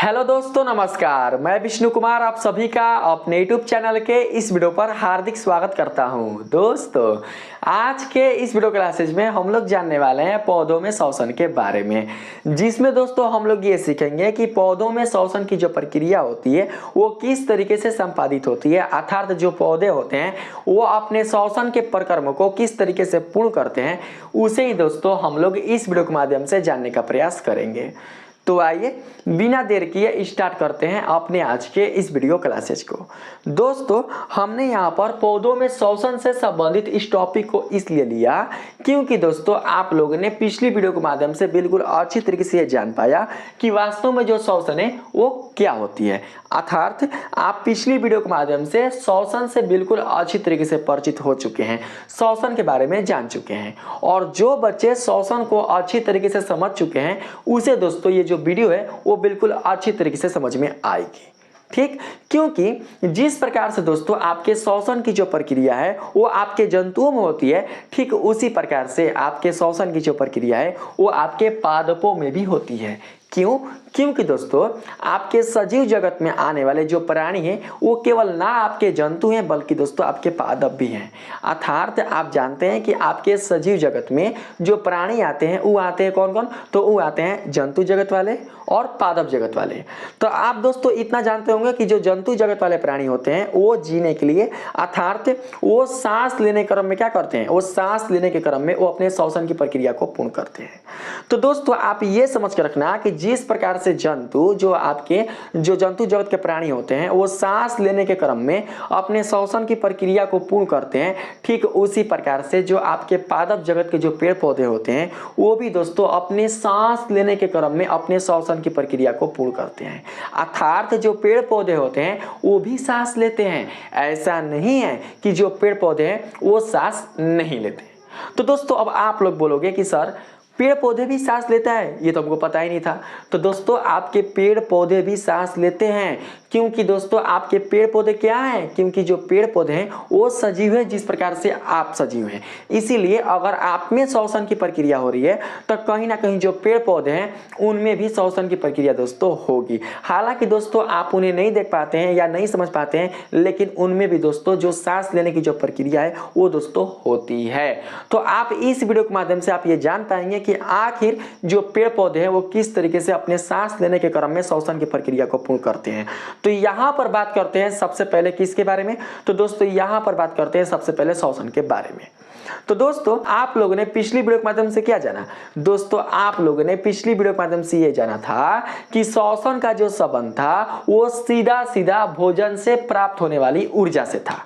Hello दोस्तों, नमस्कार। मैं विष्णु कुमार आप सभी का अपने यूट्यूब चैनल के इस वीडियो पर हार्दिक स्वागत करता हूं। दोस्तों, आज के इस वीडियो क्लासेज में हम लोग जानने वाले हैं पौधों में श्वसन के बारे में, जिसमें दोस्तों हम लोग ये सीखेंगे कि पौधों में श्वसन की जो प्रक्रिया होती है वो किस तरीके से संपादित होती है, अर्थात जो पौधे होते हैं वो अपने श्वसन के प्रक्रम को किस तरीके से पूर्ण करते हैं, उसे ही दोस्तों हम लोग इस वीडियो के माध्यम से जानने का प्रयास करेंगे। तो आइए बिना देर किए स्टार्ट करते हैं अपने आज के इस वीडियो क्लासेस को। दोस्तों, हमने यहाँ पर पौधों में श्वसन से संबंधित इस टॉपिक को इसलिए लिया क्योंकि दोस्तों आप लोगों ने पिछली वीडियो के माध्यम से बिल्कुल अच्छी तरीके से ये जान पाया कि वास्तव में जो श्वसन है वो क्या होती है। अर्थात आप पिछली वीडियो के माध्यम से श्वसन से बिल्कुल अच्छी तरीके से परिचित हो चुके हैं, श्वसन के बारे में जान चुके हैं, और जो बच्चे श्वसन को अच्छी तरीके से समझ चुके हैं उसे दोस्तों ये जो वीडियो है वो बिल्कुल अच्छी तरीके से समझ में आएगी। ठीक, क्योंकि जिस प्रकार से दोस्तों आपके श्वसन की जो प्रक्रिया है वो आपके जंतुओं में होती है, ठीक उसी प्रकार से आपके श्वसन की जो प्रक्रिया है वो आपके पादपों में भी होती है। क्यों? क्योंकि दोस्तों आपके सजीव जगत में आने वाले जो प्राणी हैं वो केवल ना आपके जंतु हैं बल्कि दोस्तों आपके पादप भी हैं। अर्थात आप जानते हैं कि आपके सजीव जगत में जो प्राणी आते हैं वो आते हैं कौन कौन? तो वो आते हैं जंतु जगत वाले और पादप जगत वाले। तो आप दोस्तों इतना जानते होंगे कि जो जंतु जगत वाले प्राणी होते हैं वो जीने के लिए, अर्थात वो सांस लेने के क्रम में क्या करते हैं, वो सांस लेने के क्रम में वो अपने श्वसन की प्रक्रिया को पूर्ण करते हैं। तो दोस्तों आप ये समझ के रखना कि जिस प्रकार से जंतु जो आपके जो जंतु जगत के प्राणी होते हैं वो सांस लेने के क्रम में अपने श्वसन की प्रक्रिया को पूर्ण करते हैं, ठीक उसी प्रकार से जो आपके पादप जगत के जो पेड़ पौधे होते हैं वो भी दोस्तों अपने सांस लेने के क्रम में अपने श्वसन की प्रक्रिया को पूर्ण करते हैं। अर्थात जो पेड़ पौधे होते हैं वो भी सांस लेते हैं, ऐसा नहीं है कि जो पेड़ पौधे हैं वो सांस नहीं लेते। तो दोस्तों अब आप लोग बोलोगे कि सर पेड़ पौधे भी सांस लेता है, ये तो हमको पता ही नहीं था। तो दोस्तों आपके पेड़ पौधे भी सांस लेते हैं, क्योंकि दोस्तों आपके पेड़ पौधे क्या हैं? क्योंकि जो पेड़ पौधे हैं वो सजीव है जिस प्रकार से आप सजीव हैं। इसीलिए अगर आप में श्वसन की प्रक्रिया हो रही है तो कहीं ना कहीं जो पेड़ पौधे हैं उनमें भी श्वसन की प्रक्रिया दोस्तों होगी। हालांकि दोस्तों आप उन्हें नहीं देख पाते हैं या नहीं समझ पाते हैं, लेकिन उनमें भी दोस्तों जो सांस लेने की जो प्रक्रिया है वो दोस्तों होती है। तो आप इस वीडियो के माध्यम से आप ये जान पाएंगे कि आखिर जो पेड़ पौधे हैं वो किस तरीके से अपने सांस लेने के क्रम में श्वसन की प्रक्रिया को पूर्ण करते हैं। तो यहां पर बात करते हैं सबसे पहले किसके बारे में? तो दोस्तों यहां पर बात करते हैं सबसे पहले श्वसन के बारे में। तो दोस्तों आप लोगों ने पिछली वीडियो के माध्यम से क्या जाना? दोस्तों आप लोगों ने पिछली वीडियो के माध्यम से ये जाना था कि श्वसन का जो संबंध था वो सीधा सीधा भोजन से प्राप्त होने वाली ऊर्जा से था।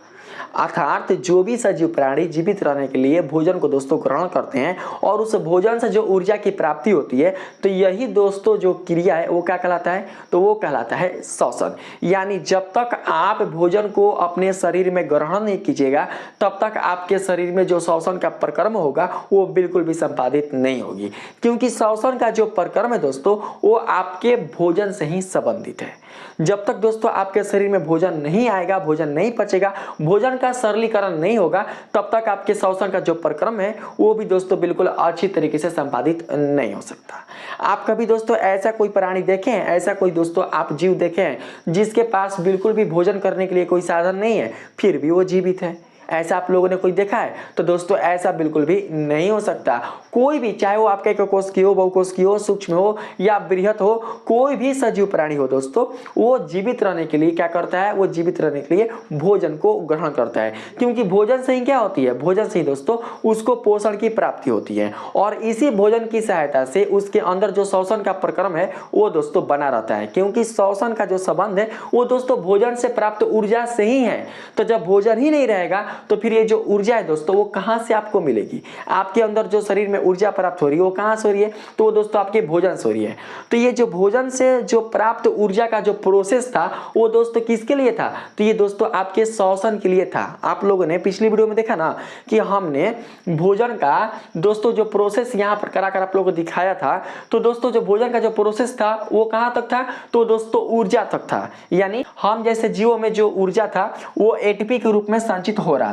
अर्थात जो भी सजीव प्राणी जीवित रहने के लिए भोजन को दोस्तों ग्रहण करते हैं और उस भोजन से जो ऊर्जा की प्राप्ति होती है, तो यही दोस्तों जो क्रिया है वो क्या कहलाता है? तो वो कहलाता है श्वसन। यानी जब तक आप भोजन को अपने शरीर में ग्रहण नहीं कीजिएगा तब तक आपके शरीर में जो श्वसन का प्रक्रम होगा वो बिल्कुल भी संपादित नहीं होगी, क्योंकि श्वसन का जो प्रक्रम है दोस्तों वो आपके भोजन से ही संबंधित है। जब तक दोस्तों आपके शरीर में भोजन नहीं आएगा, भोजन नहीं पचेगा, भोजन का सरलीकरण नहीं होगा, तब तक आपके श्वसन का जो प्रक्रम है वो भी दोस्तों बिल्कुल अच्छी तरीके से संपादित नहीं हो सकता। आप कभी दोस्तों ऐसा कोई प्राणी देखे हैं, ऐसा कोई दोस्तों आप जीव देखे हैं जिसके पास बिल्कुल भी भोजन करने के लिए कोई साधन नहीं है फिर भी वो जीवित है? ऐसा आप लोगों ने कोई देखा है? तो दोस्तों ऐसा बिल्कुल भी नहीं हो सकता। कोई भी, चाहे वो आपका एककोषकीय हो, बहुकोषकीय हो, सूक्ष्म हो या बृहत हो, कोई भी सजीव प्राणी हो दोस्तों, वो जीवित रहने के लिए क्या करता है? वो जीवित रहने के लिए भोजन को ग्रहण करता है, क्योंकि भोजन से ही क्या होती है? भोजन से ही दोस्तों उसको पोषण की प्राप्ति होती है, और इसी भोजन की सहायता से उसके अंदर जो श्वसन का प्रक्रम है वो दोस्तों बना रहता है, क्योंकि श्वसन का जो संबंध है वो दोस्तों भोजन से प्राप्त ऊर्जा से ही है। तो जब भोजन ही नहीं रहेगा तो फिर ये जो ऊर्जा है दोस्तों वो कहां से आपको मिलेगी? आपके अंदर जो शरीर में ऊर्जा प्राप्त हो रही है वो कहां से हो रही है? तो वो दोस्तों आपके भोजन से हो रही है। तो ये जो भोजन से जो प्राप्त ऊर्जा का जो प्रोसेस था वो दोस्तों किसके लिए था? तो ये दोस्तों आपके श्वसन के लिए था। आप लोगों ने पिछली वीडियो में देखा ना कि हमने भोजन का दोस्तों जो प्रोसेस यहाँ पर कराकर आप लोगों को दिखाया था। तो दोस्तों जो भोजन का जो प्रोसेस था वो कहां तक था? तो दोस्तों ऊर्जा तक था। यानी हम जैसे जीवों में जो ऊर्जा था वो एटीपी के रूप में संचित हो रहा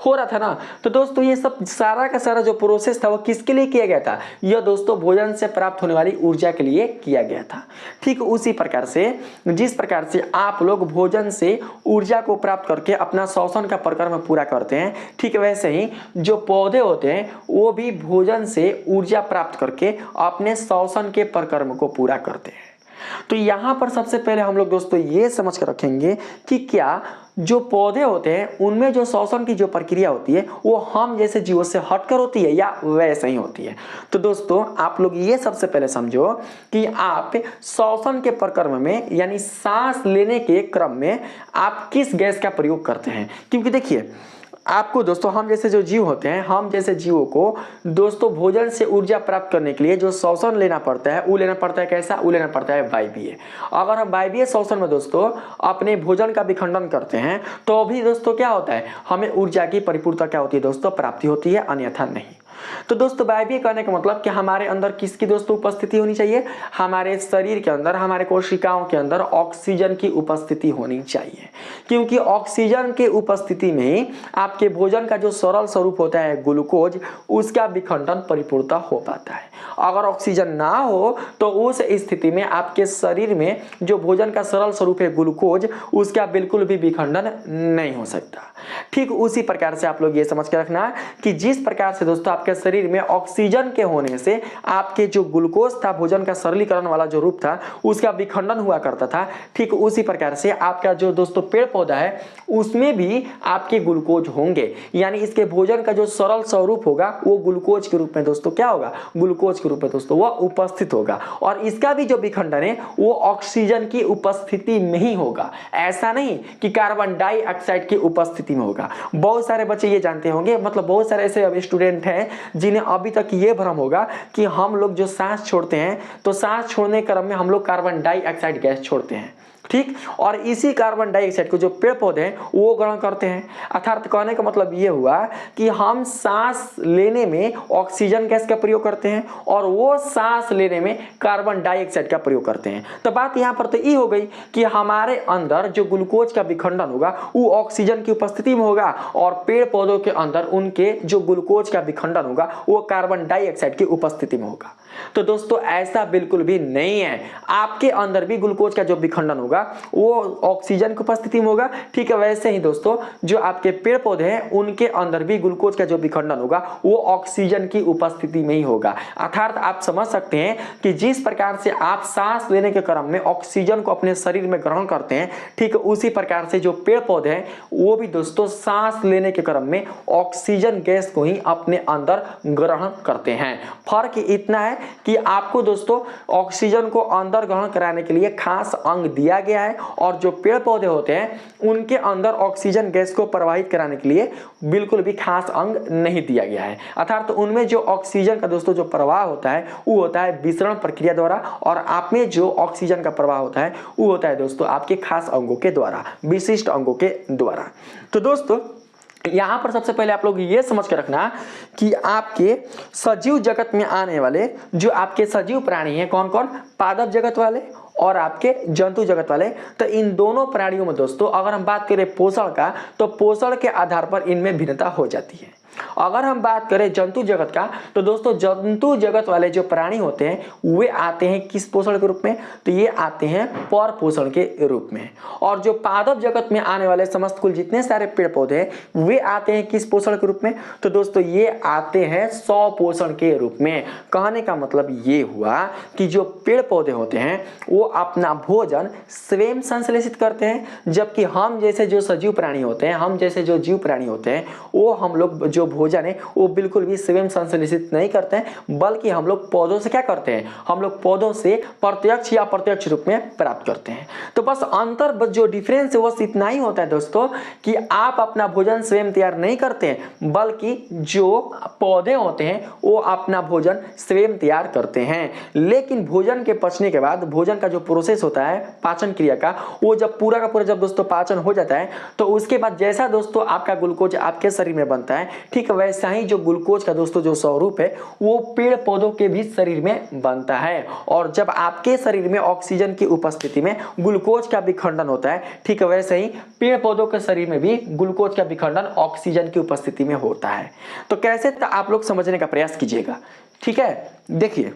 हो रहा था ना। तो दोस्तों ये सब सारा का सारा जो प्रोसेस था वो किसके लिए किया गया था? यह दोस्तों भोजन से प्राप्त होने वाली ऊर्जा के लिए किया गया था। ठीक उसी प्रकार से जिस प्रकार से आप लोग भोजन से ऊर्जा को प्राप्त करके अपना श्वसन का प्रक्रम पूरा करते हैं, ठीक वैसे ही जो पौधे होते हैं वो भी भोजन से ऊर्जा प्राप्त करके अपने श्वसन के प्रक्रम को पूरा करते हैं। तो यहाँ पर सबसे पहले हम लोग दोस्तों ये समझ कर रखेंगे कि क्या जो पौधे होते हैं उनमें जो श्वसन की जो प्रक्रिया होती है वो हम जैसे जीवों से हटकर होती है या वैसे ही होती है। तो दोस्तों आप लोग ये सबसे पहले समझो कि आप श्वसन के प्रक्रम में यानी सांस लेने के क्रम में आप किस गैस का प्रयोग करते हैं। क्योंकि देखिए आपको दोस्तों हम जैसे जो जीव होते हैं, हम जैसे जीवों को दोस्तों भोजन से ऊर्जा प्राप्त करने के लिए जो श्वसन लेना पड़ता है वो लेना पड़ता है कैसा? वो लेना पड़ता है वायवीय। अगर हम वायवीय श्वसन में दोस्तों अपने भोजन का विखंडन करते हैं तो भी दोस्तों क्या होता है? हमें ऊर्जा की परिपूर्णता क्या होती है दोस्तों? प्राप्ति होती है, अन्यथा नहीं। तो दोस्तों वायवीय कहने का मतलब कि हमारे अंदर किसकी दोस्तों उपस्थिति होनी चाहिए? हमारे शरीर के अंदर, हमारे कोशिकाओं के अंदर ऑक्सीजन की उपस्थिति होनी चाहिए। क्योंकि ऑक्सीजन के उपस्थिति में ही आपके भोजन का जो सरल स्वरूप होता है ग्लूकोज, उसका विखंडन परिपूर्णता हो पाता है। अगर ऑक्सीजन ना हो तो उस स्थिति में आपके शरीर में जो भोजन का सरल स्वरूप है ग्लूकोज, उसका बिल्कुल भी विखंडन नहीं हो सकता। ठीक उसी प्रकार से आप लोग ये समझ के रखना कि जिस प्रकार से दोस्तों आपके शरीर में ऑक्सीजन के होने से आपके जो ग्लूकोज था, भोजन का सरलीकरण वाला जो रूप था, उसका विखंडन हुआ करता था, ठीक उसी प्रकार से आपका जो दोस्तों पेड़ पौधा है उसमें भी आपके ग्लूकोज होंगे। यानी इसके भोजन का जो सरल स्वरूप होगा वो ग्लूकोज के रूप में दोस्तों क्या होगा? ग्लूकोज के रूप में दोस्तों वह उपस्थित होगा। और इसका भी जो विखंडन है वो ऑक्सीजन की उपस्थिति में ही होगा, ऐसा नहीं कि कार्बन डाइऑक्साइड की उपस्थिति में होगा। बहुत सारे बच्चे ये जानते होंगे, मतलब बहुत सारे ऐसे स्टूडेंट हैं जिन्हें अभी तक ये भ्रम होगा कि हम लोग जो सांस छोड़ते हैं तो सांस छोड़ने क्रम में हम लोग कार्बन डाइऑक्साइड गैस छोड़ते हैं, ठीक, और इसी कार्बन डाइऑक्साइड को जो पेड़ पौधे हैं वो ग्रहण करते हैं। अर्थात कहने का मतलब ये हुआ कि हम सांस लेने में ऑक्सीजन गैस का प्रयोग करते हैं और वो सांस लेने में कार्बन डाइऑक्साइड का प्रयोग करते हैं। तो बात यहाँ पर तो ये हो गई कि हमारे अंदर जो ग्लूकोज का विखंडन होगा वो ऑक्सीजन की उपस्थिति में होगा और पेड़ पौधों के अंदर उनके जो ग्लूकोज का विखंडन होगा वो कार्बन डाइऑक्साइड की उपस्थिति में होगा। तो दोस्तों ऐसा बिल्कुल भी नहीं है, आपके अंदर भी ग्लूकोज का जो विखंडन होगा वो ऑक्सीजन की उपस्थिति में होगा। ठीक है, वैसे ही दोस्तों जो आपके पेड़ पौधे हैं उनके अंदर भी ग्लूकोज का जो विखंडन होगा वो ऑक्सीजन की उपस्थिति में ही होगा। अर्थात आप समझ सकते हैं कि जिस प्रकार से आप सांस लेने के क्रम में ऑक्सीजन को अपने शरीर में ग्रहण करते हैं, ठीक उसी प्रकार से जो पेड़ पौधे हैं वो भी दोस्तों सांस लेने के क्रम में ऑक्सीजन गैस को ही अपने अंदर ग्रहण करते हैं। फर्क इतना है कि आपको दोस्तों ऑक्सीजन को अंदर ग्रहण कराने के लिए खास अंग दिया गया है और जो पेड़ पौधे होते हैं उनके अंदर ऑक्सीजन गैस को प्रवाहित कराने के लिए बिल्कुल भी खास अंग नहीं दिया गया है। अर्थात तो उनमें जो ऑक्सीजन का दोस्तों जो प्रवाह होता है वो होता है विसरण प्रक्रिया द्वारा और आप में जो ऑक्सीजन का प्रवाह होता है वो होता है दोस्तों आपके खास अंगों के द्वारा, विशिष्ट अंगों के द्वारा। तो दोस्तों यहाँ पर सबसे पहले आप लोग ये समझ के रखना कि आपके सजीव जगत में आने वाले जो आपके सजीव प्राणी हैं कौन कौन? पादप जगत वाले और आपके जंतु जगत वाले। तो इन दोनों प्राणियों में दोस्तों अगर हम बात करें पोषण का तो पोषण के आधार पर इनमें भिन्नता हो जाती है। अगर हम बात करें जंतु जगत का तो दोस्तों जंतु जगत वाले जो प्राणी होते हैं वे आते हैं किस पोषण के रूप में? तो ये आते हैं पर पोषण के रूप में। और जो पादप जगत में आने वाले समस्त कुल जितने सारे पेड़ पौधे हैं वे आते हैं किस पोषण के रूप में? तो दोस्तों ये आते हैं स्वपोषण के रूप में। कहने का मतलब ये हुआ कि जो पेड़ पौधे होते हैं वो अपना भोजन स्वयं संश्लेषित करते हैं, जबकि हम जैसे जो सजीव प्राणी होते हैं, हम जैसे जो जीव प्राणी होते हैं वो हम लोग जो भोजन है वो बिल्कुल भी स्वयं संश्लेषित नहीं करते हैं, बल्कि हम लोग पौधों से क्या करते हैं? हम लोग पौधों से प्रत्यक्ष या अप्रत्यक्ष रूप में प्राप्त करते हैं। तो बस अंतर जो डिफरेंस है बस इतना ही होता है दोस्तों कि आप अपना भोजन स्वयं तैयार नहीं करते हैं, बल्कि जो पौधे होते हैं वो अपना भोजन स्वयं तैयार करते हैं। लेकिन भोजन के पचने के बाद भोजन का जो प्रोसेस होता है पाचन क्रिया का, वो जब पूरा का पूरा जब दोस्तों पाचन हो जाता है तो उसके बाद जैसा दोस्तों आपका ग्लूकोज आपके शरीर में बनता है, ठीक वैसा ही जो ग्लूकोज का दोस्तों जो स्वरूप है वो पेड़ पौधों के भी शरीर में बनता है। और जब आपके शरीर में ऑक्सीजन की उपस्थिति में ग्लूकोज का विखंडन होता है, ठीक वैसे ही पेड़ पौधों के शरीर में भी ग्लूकोज का विखंडन ऑक्सीजन की उपस्थिति में होता है। तो कैसे, तो आप लोग समझने का प्रयास कीजिएगा। ठीक है, देखिए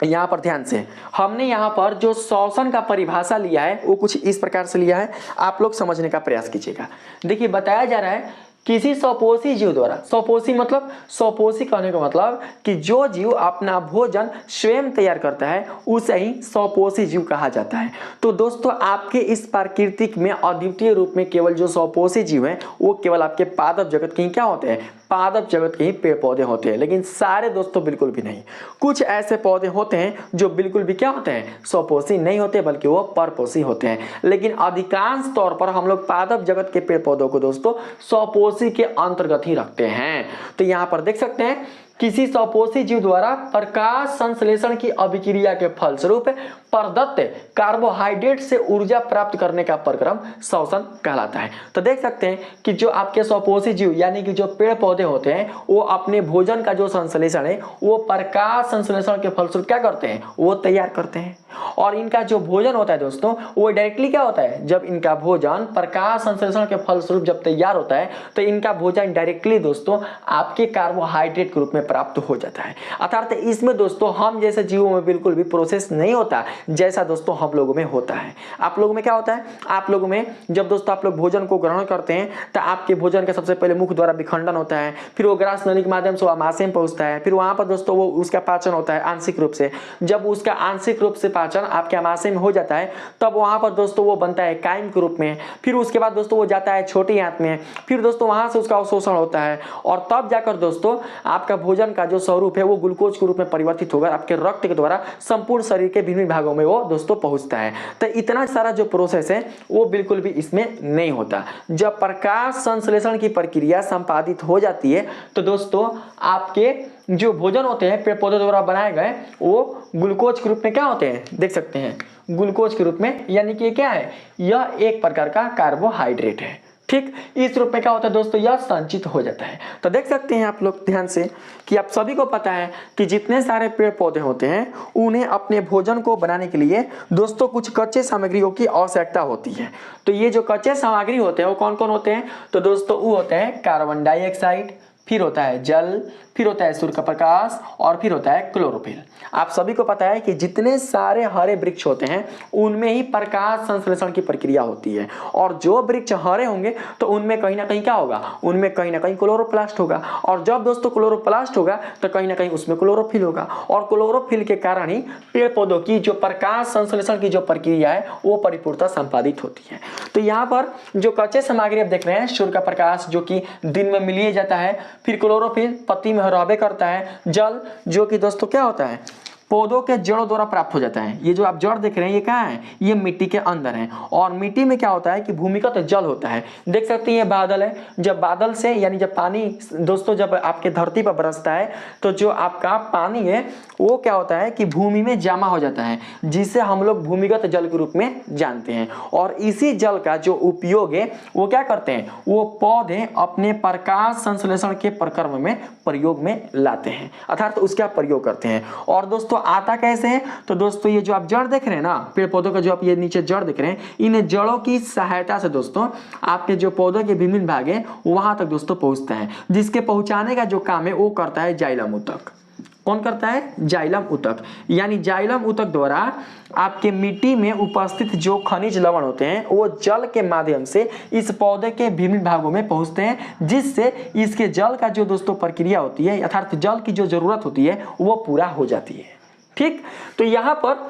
यहाँ पर ध्यान से, हमने यहाँ पर जो श्वसन का परिभाषा लिया है वो कुछ इस प्रकार से लिया है, आप लोग समझने का प्रयास कीजिएगा। देखिए बताया जा रहा है किसी स्वपोषी जीव द्वारा, स्वपोषी मतलब, स्वपोषी कहने का मतलब कि जो जीव अपना भोजन स्वयं तैयार करता है उसे ही स्वपोषी जीव कहा जाता है। तो दोस्तों आपके इस प्राकृतिक में अद्वितीय रूप में केवल जो स्वपोषी जीव हैं वो केवल आपके पादप जगत के ही क्या होते हैं, पादप जगत के ही पेड़ पौधे होते हैं। लेकिन सारे दोस्तों बिल्कुल भी नहीं, कुछ ऐसे पौधे होते हैं जो बिल्कुल भी क्या होते हैं, स्वपोषी नहीं होते बल्कि वो परपोषी होते हैं। लेकिन अधिकांश तौर पर हम लोग पादप जगत के पेड़ पौधों को दोस्तों स्वपोषी के अंतर्गत ही रखते हैं। तो यहाँ पर देख सकते हैं किसी स्वपोषी जीव द्वारा प्रकाश संश्लेषण की अभिक्रिया के फलस्वरूप प्रदत्त कार्बोहाइड्रेट से ऊर्जा प्राप्त करने का प्रक्रम श्वसन कहलाता है। तो देख सकते हैं कि जो आपके स्वपोषी जीव यानी कि जो पेड़ पौधे होते हैं वो अपने भोजन का जो संश्लेषण है वो प्रकाश संश्लेषण के फलस्वरूप क्या करते हैं, वो तैयार करते हैं। और इनका जो भोजन होता है दोस्तों वो डायरेक्टली क्या होता है, जब इनका भोजन प्रकाश संश्लेषण के फलस्वरूप जब तैयार होता है तो इनका भोजन डायरेक्टली दोस्तों आपके कार्बोहाइड्रेट के रूप में प्राप्त हो जाता है। अर्थात इसमें दोस्तों हम जैसे जीवों में बिल्कुल भी प्रोसेस नहीं होता जैसा दोस्तों हम लोगों में होता है। आप लोगों में क्या होता है, आप लोगों में जब दोस्तों आप लोग भोजन को ग्रहण करते हैं तो आपके भोजन का सबसे पहले मुख द्वारा विखंडन होता है, फिर वो ग्रास नली के माध्यम से आमाशय में पहुंचता है, फिर वहां पर दोस्तों वो उसका पाचन होता है आंशिक रूप से। जब उसका आंशिक रूप से पाचन आपके आमाशय में हो जाता है तब वहां पर दोस्तों वो बनता है काइम के रूप में। फिर उसके बाद दोस्तों वो जाता है छोटी आंत में, फिर दोस्तों वहां से उसका अवशोषण होता है और तब जाकर दोस्तों आपका भोजन का जो स्वरूप है वो ग्लूकोज के रूप में परिवर्तित होकर आपके रक्त के द्वारा संपूर्ण शरीर के विभिन्न भागों में वो दोस्तों पहुंचता है। तो इतना सारा जो प्रोसेस है वो बिल्कुल भी इसमें नहीं होता। जब प्रकाश संश्लेषण की प्रक्रिया संपादित हो जाती है तो दोस्तों आपके जो भोजन होते हैं पेड़ पौधे द्वारा बनाए गए वो ग्लूकोज के रूप में क्या होते हैं, देख सकते हैं ग्लूकोज के रूप में, यानी कि क्या है, यह एक प्रकार का कार्बोहाइड्रेट है। ठीक, इस रूप में क्या होता है दोस्तों, यह संचित हो जाता है। तो देख सकते हैं आप लोग ध्यान से कि आप सभी को पता है कि जितने सारे पेड़ पौधे होते हैं उन्हें अपने भोजन को बनाने के लिए दोस्तों कुछ कच्चे सामग्रियों की आवश्यकता होती है। तो ये जो कच्चे सामग्री होते हैं वो कौन कौन होते हैं, तो दोस्तों वो होते हैं कार्बन डाइऑक्साइड, फिर होता है जल, फिर होता है सूर्य का प्रकाश और फिर होता है क्लोरोफिल। आप सभी को पता है कि जितने सारे हरे वृक्ष होते हैं उनमें ही प्रकाश संश्लेषण की प्रक्रिया होती है और जो वृक्ष हरे होंगे तो उनमें कहीं ना कहीं क्या होगा, उनमें कहीं ना कहीं क्लोरोप्लास्ट होगा और जब दोस्तों क्लोरोप्लास्ट होगा तो कहीं ना कहीं उसमें क्लोरोफिल होगा और क्लोरोफिल के कारण ही पेड़ पौधों की जो प्रकाश संश्लेषण की जो प्रक्रिया है वो परिपूर्णता संपादित होती है। तो यहाँ पर जो कच्चे सामग्री आप देख रहे हैं, सूर्य का प्रकाश जो कि दिन में मिलिए जाता है, फिर क्लोरोफिल पत्ती में रहबे करता है, जल जो कि दोस्तों क्या होता है पौधों के जड़ों द्वारा प्राप्त हो जाता है। ये जो आप जड़ देख रहे हैं ये कहाँ है, ये मिट्टी के अंदर है और मिट्टी में क्या होता है कि भूमिगत जल होता है। देख सकते हैं ये बादल है, जब बादल से यानी जब पानी दोस्तों जब आपके धरती पर बरसता है तो जो आपका पानी है वो क्या होता है कि भूमि में जमा हो जाता है जिसे हम लोग भूमिगत जल के रूप में जानते हैं। और इसी जल का जो उपयोग है वो क्या करते हैं, वो पौधे अपने प्रकाश संश्लेषण के प्रक्रम में प्रयोग में लाते हैं, अर्थात उसका प्रयोग करते हैं। और दोस्तों आता कैसे है, तो दोस्तों ये जो आप जड़ देख रहे हैं ना पेड़ पौधों का, जो आप ये नीचे जड़ देख रहे हैं, इन जड़ों की सहायता से दोस्तों आपके जो पौधों के विभिन्न भाग है वहां तक दोस्तों पहुंचता है, जिसके पहुंचाने का जो काम है वो करता है जाइलम ऊतक। कौन करता है, जाइलम ऊतक। यानी जाइलम ऊतक द्वारा आपके मिट्टी में उपस्थित जो खनिज लवण होते हैं वो जल के माध्यम से इस पौधे के विभिन्न भागों में पहुंचते हैं, जिससे इसके जल का जो दोस्तों प्रक्रिया होती है अर्थात जल की जो जरूरत होती है वो पूरा हो जाती है। ठीक, तो यहाँ पर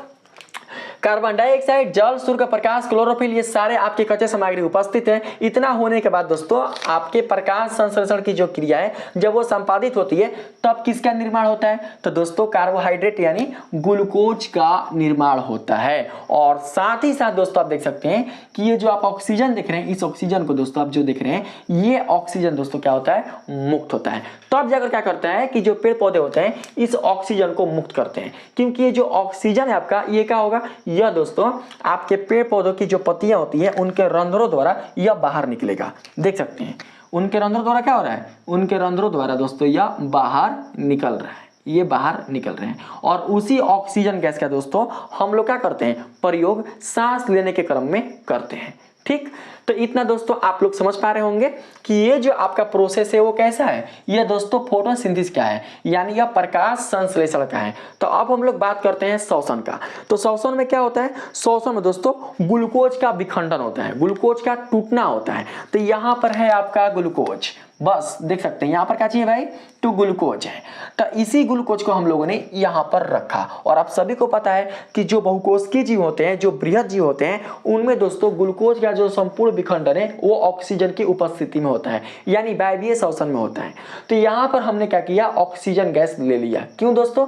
कार्बन डाइऑक्साइड, जल, सूर्य का प्रकाश, क्लोरोफिल ये सारे आपके कच्चे सामग्री उपस्थित है। इतना होने के बाद दोस्तों आपके प्रकाश संश्लेषण की जो क्रिया है जब वो संपादित होती है तब किसका निर्माण होता है, तो दोस्तों कार्बोहाइड्रेट यानी ग्लूकोज का निर्माण होता है। और साथ ही साथ दोस्तों आप देख सकते हैं कि ये जो आप ऑक्सीजन देख रहे हैं, इस ऑक्सीजन को दोस्तों आप जो देख रहे हैं ये ऑक्सीजन दोस्तों क्या होता है, मुक्त होता है। तब जाकर क्या करता है कि जो पेड़ पौधे होते हैं इस ऑक्सीजन को मुक्त करते हैं, क्योंकि ये जो ऑक्सीजन है आपका ये क्या होगा, यह दोस्तों आपके पेड़ पौधों की जो पत्तियां होती है उनके रंध्रों द्वारा यह बाहर निकलेगा। देख सकते हैं उनके रंध्रों द्वारा क्या हो रहा है, उनके रंध्रों द्वारा दोस्तों यह बाहर निकल रहा है, ये बाहर निकल रहे हैं। और उसी ऑक्सीजन गैस का दोस्तों हम लोग क्या करते हैं, प्रयोग सांस लेने के क्रम में करते हैं। ठीक, तो इतना दोस्तों आप लोग समझ पा रहे होंगे कि ये जो आपका प्रोसेस है वो कैसा है, ये दोस्तों फोटोसिंथेसिस का है, यानी यह प्रकाश संश्लेषण का है। तो अब हम लोग बात करते हैं श्वसन का। तो श्वसन में क्या होता है, श्वसन में दोस्तों ग्लूकोज का विखंडन होता है, ग्लूकोज का टूटना होता है। तो यहाँ पर है आपका ग्लूकोज, बस देख सकते हैं यहाँ पर क्या चाहिए भाई, तो ग्लूकोज है। तो इसी ग्लूकोज को हम लोगों ने यहाँ पर रखा। और आप सभी को पता है कि जो बहुकोशिकीय जीव होते हैं, जो बृहद जीव होते हैं, उनमें दोस्तों ग्लूकोज का जो संपूर्ण विखंडन है वो ऑक्सीजन की उपस्थिति में होता है, यानी वायवीय श्वसन में होता है। तो यहाँ पर हमने क्या किया, ऑक्सीजन गैस ले लिया। क्यों दोस्तों,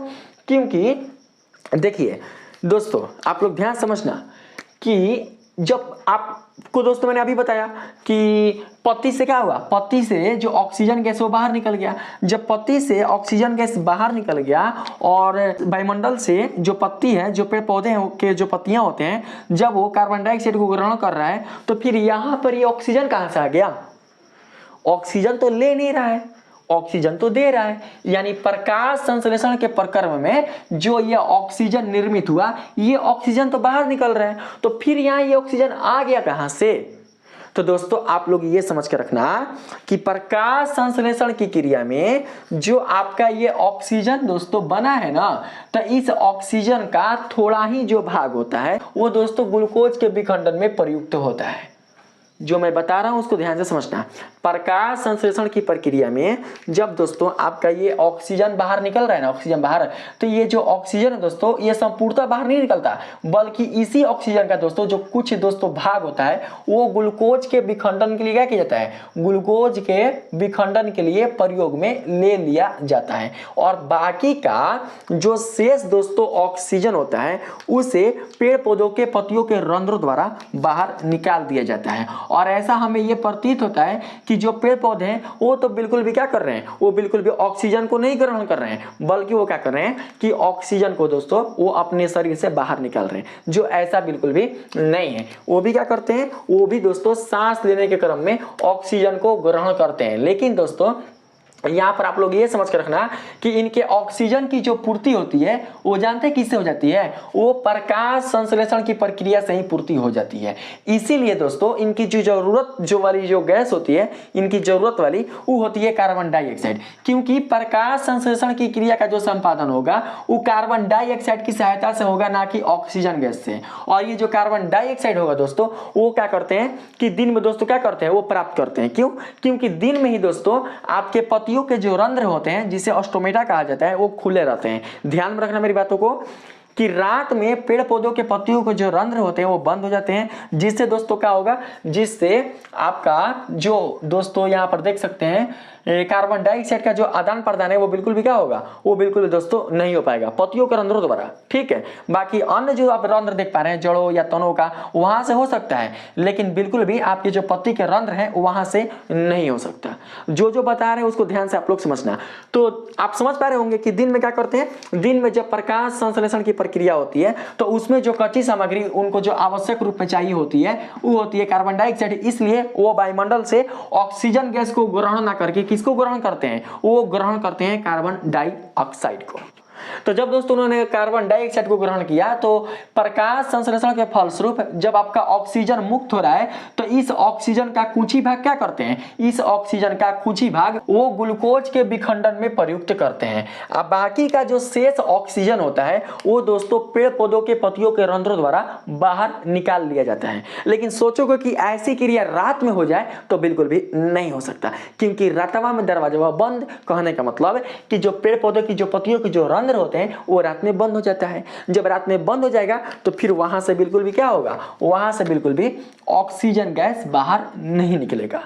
क्योंकि देखिए दोस्तों आप लोग ध्यान समझना कि जब आपको दोस्तों मैंने अभी बताया कि पत्ती से क्या हुआ, पत्ती से जो ऑक्सीजन गैस वो बाहर निकल गया। जब पत्ती से ऑक्सीजन गैस बाहर निकल गया और वायुमंडल से जो पत्ती है, जो पेड़ पौधे के जो पत्तियां होते हैं, जब वो कार्बन डाइऑक्साइड को ग्रहण कर रहा है, तो फिर यहाँ पर ये ऑक्सीजन कहाँ से आ गया, ऑक्सीजन तो ले नहीं रहा है, ऑक्सीजन तो दे रहा है। यानी प्रकाश संश्लेषण के प्रक्रम में जो ये ऑक्सीजन निर्मित हुआ, ये ऑक्सीजन तो बाहर निकल रहा है। तो फिर यहाँ ये ऑक्सीजन आ गया कहां से, तो दोस्तों आप लोग ये समझ के रखना कि प्रकाश संश्लेषण की क्रिया में जो आपका ये ऑक्सीजन दोस्तों बना है ना, तो इस ऑक्सीजन का थोड़ा ही जो भाग होता है वो दोस्तों ग्लूकोज के विखंडन में प्रयुक्त होता है। जो मैं बता रहा हूं उसको ध्यान से समझना। प्रकाश संश्लेषण की प्रक्रिया में जब दोस्तों आपका ये ऑक्सीजन बाहर निकल रहा है ना, ऑक्सीजन बाहर, तो ये जो ऑक्सीजन है दोस्तों ये संपूर्णतः बाहर नहीं निकलता, बल्कि इसी ऑक्सीजन का दोस्तों जो कुछ दोस्तों भाग होता है वो ग्लूकोज के विखंडन के लिए क्या किया जाता है, ग्लूकोज के विखंडन के लिए प्रयोग में ले लिया जाता है। और बाकी का जो शेष दोस्तों ऑक्सीजन होता है उसे पेड़ पौधों के पत्तियों के रंध्रों द्वारा बाहर निकाल दिया जाता है। और ऐसा हमें यह प्रतीत होता है कि जो पेड़ पौधे हैं वो तो बिल्कुल भी क्या कर रहे हैं, वो बिल्कुल भी ऑक्सीजन को नहीं ग्रहण कर रहे हैं, बल्कि वो क्या कर रहे हैं कि ऑक्सीजन को दोस्तों वो अपने शरीर से बाहर निकाल रहे हैं। जो ऐसा बिल्कुल भी नहीं है, वो भी क्या करते हैं, वो भी दोस्तों सांस लेने के क्रम में ऑक्सीजन को ग्रहण करते हैं। लेकिन दोस्तों यहाँ पर आप लोग ये समझ कर रखना कि इनके ऑक्सीजन की जो पूर्ति होती है वो जानते हैं किससे हो जाती है, वो प्रकाश संश्लेषण की प्रक्रिया से ही पूर्ति हो जाती है। इसीलिए दोस्तों इनकी जो जरूरत जो वाली जो गैस होती है, इनकी जरूरत वाली वो होती है कार्बन डाइऑक्साइड, क्योंकि प्रकाश संश्लेषण की क्रिया का जो संपादन होगा वो कार्बन डाइऑक्साइड की सहायता से होगा, ना कि ऑक्सीजन गैस से। और ये जो कार्बन डाइऑक्साइड होगा दोस्तों वो क्या करते हैं कि दिन में दोस्तों क्या करते हैं, वो प्राप्त करते हैं। क्यों, क्योंकि दिन में ही दोस्तों आपके पत्तियों के जो रंध्र होते हैं जिसे ऑस्टोमेटा कहा जाता है वो खुले रहते हैं। ध्यान में रखना मेरी बातों को कि रात में पेड़ पौधों के पत्तियों के जो रंध्र होते हैं वो बंद हो जाते हैं, जिससे दोस्तों क्या होगा, जिससे आपका जो दोस्तों यहाँ पर देख सकते हैं कार्बन डाइऑक्साइड का जो आदान प्रदान है वो बिल्कुल भी क्या होगा, वो बिल्कुल भी दोस्तों नहीं हो पाएगा पत्तियों के रंध्रों द्वारा। ठीक है, बाकी अन्य जो आप रंध्र देख पा रहे हैं जड़ों या तनों का, वहां से हो सकता है, लेकिन बिल्कुल भी आपके जो पत्ती के रंध्र हैं वहां से नहीं हो सकता। जो जो बता रहे हैं उसको ध्यान से आप लोग समझना। तो आप समझ पा रहे होंगे कि दिन में क्या करते हैं, दिन में जब प्रकाश संश्लेषण की प्रक्रिया होती है तो उसमें जो कच्ची सामग्री उनको जो आवश्यक रूप में चाहिए होती है वो होती है कार्बन डाइऑक्साइड। इसलिए वो वायुमंडल से ऑक्सीजन गैस को ग्रहण ना करके किसको ग्रहण करते हैं, वो ग्रहण करते हैं कार्बन डाइऑक्साइड को। तो जब दोस्तों उन्होंने कार्बन डाइऑक्साइड को ग्रहण किया तो प्रकाश संश्लेषण के फलस्वरूप जब आपका ऑक्सीजन मुक्त हो रहा है तो इस ऑक्सीजन का कुछ ही भाग क्या करते हैं, इस ऑक्सीजन का कुछ ही भाग वो ग्लूकोज के विखंडन में प्रयुक्त करते हैं। अब बाकी का जो शेष ऑक्सीजन होता है वो दोस्तों पेड़ पौधों के पत्तियों के रंध्रों द्वारा बाहर निकाल लिया जाता है। लेकिन सोचोगे कि ऐसी क्रिया रात में हो जाए तो बिल्कुल भी नहीं हो सकता, क्योंकि रातवा में दरवाजा बंद, कहने का मतलब कि जो पेड़ पौधों की जो पत्तियों की जो रंध्र होते हैं वो रात में बंद हो जाता है। जब रात में बंद हो जाएगा तो फिर वहां से बिल्कुल भी क्या होगा, वहां से बिल्कुल भी ऑक्सीजन गैस बाहर नहीं निकलेगा।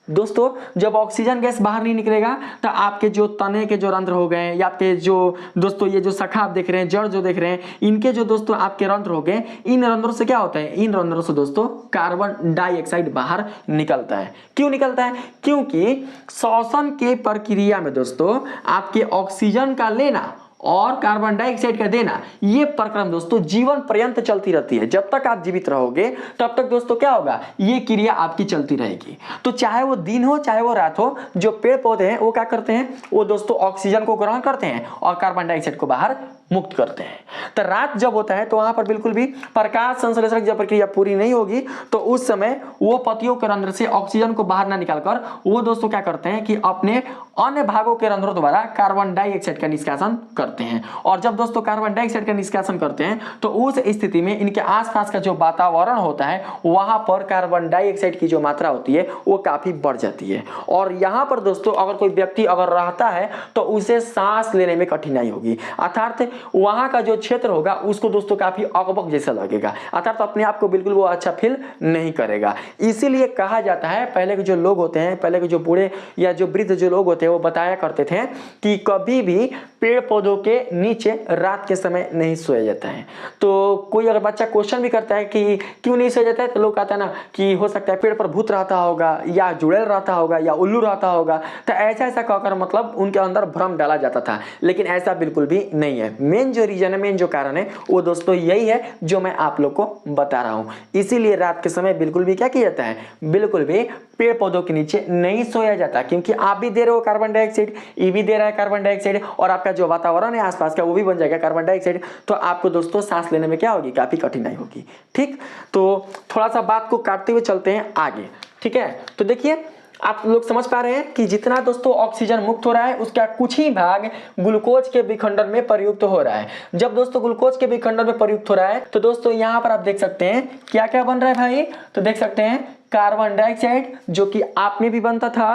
दोस्तों जब ऑक्सीजन गैस बाहर नहीं निकलेगा तो आपके जो तने के जो रंध्र हो गए या आपके जो दोस्तों ये जो शाखा आप देख रहे हैं, जड़ जो देख रहे हैं, इनके जो दोस्तों आपके रंध्र हो गए, इन रंध्रों से क्या होता है, इन रंध्रों से दोस्तों कार्बन डाइऑक्साइड बाहर निकलता है। क्यों निकलता है, क्योंकि श्वसन के प्रक्रिया में दोस्तों आपके ऑक्सीजन का लेना और कार्बन डाइऑक्साइड का देना, ये प्रक्रम दोस्तों जीवन पर्यंत चलती रहती है। जब तक आप जीवित रहोगे तब तक दोस्तों क्या होगा, ये क्रिया आपकी चलती रहेगी। तो चाहे वो दिन हो चाहे वो रात हो, जो पेड़ पौधे हैं वो क्या करते हैं, वो दोस्तों ऑक्सीजन को ग्रहण करते हैं और कार्बन डाइऑक्साइड को बाहर मुक्त करते हैं। तो रात जब होता है तो वहां पर बिल्कुल भी प्रकाश संश्लेषण की जब प्रक्रिया पूरी नहीं होगी तो उस समय वो पत्तियों के रंध्र से ऑक्सीजन को बाहर ना निकालकर वो दोस्तों क्या करते हैं कि अपने अन्य भागों के रंध्रों द्वारा कार्बन डाइऑक्साइड का निष्कासन करते हैं। और जब दोस्तों कार्बन डाइऑक्साइड का निष्कासन करते हैं तो उस स्थिति में इनके आसपास का जो वातावरण होता है वहां पर कार्बन डाइऑक्साइड की जो मात्रा होती है वो काफी बढ़ जाती है। और यहाँ पर दोस्तों अगर कोई व्यक्ति अगर रहता है तो उसे सांस लेने में कठिनाई होगी, अर्थात वहां का जो क्षेत्र होगा उसको दोस्तों काफी अकबक जैसा लगेगा, अर्थात अपने आप को बिल्कुल वो अच्छा फील नहीं करेगा। इसीलिए कहा जाता है, पहले के जो लोग होते हैं, पहले के जो बूढ़े या जो वृद्ध जो लोग होते हैं वो बताया करते थे कि कभी भी पेड़ पौधों के नीचे रात के समय नहीं सोया जाता है। तो कोई अगर बच्चा क्वेश्चन भी करता है कि क्यों नहीं सोया जाता है, तो लोग कहते हैं ना कि हो सकता है पेड़ पर भूत रहता होगा या जुड़ेल रहता होगा या उल्लू रहता होगा। तो ऐसा ऐसा कहकर मतलब उनके अंदर भ्रम डाला जाता था, लेकिन ऐसा बिल्कुल भी नहीं है। मेन जो रीजन है, मेन जो कारण है वो दोस्तों यही है जो मैं आप लोग को बता रहा हूं। इसीलिए रात के समय बिल्कुल भी क्या किया जाता है, बिल्कुल भी पेड़ पौधों के नीचे नहीं सोया जाता, क्योंकि आप भी दे रहे हो कार्बन डाइऑक्साइड, ये भी दे रहा है कार्बन डाइऑक्साइड और आपका जो वातावरण है आसपास का वो भी बन जाएगा कार्बन डाइऑक्साइड। तो आपको दोस्तों सांस लेने में क्या होगी, काफी कठिनाई होगी। ठीक, तो थोड़ा सा बात को काटते हुए चलते हैं आगे। ठीक है, तो देखिए आप लोग समझ पा रहे हैं कि जितना दोस्तों ऑक्सीजन मुक्त हो रहा है उसका कुछ ही भाग ग्लूकोज के विखंडन में प्रयुक्त हो रहा है। जब दोस्तों ग्लूकोज के विखंडन में प्रयुक्त हो रहा है तो दोस्तों यहाँ पर आप देख सकते हैं क्या क्या बन रहा है भाई, तो देख सकते हैं कार्बन डाइऑक्साइड जो कि आप में भी बनता था,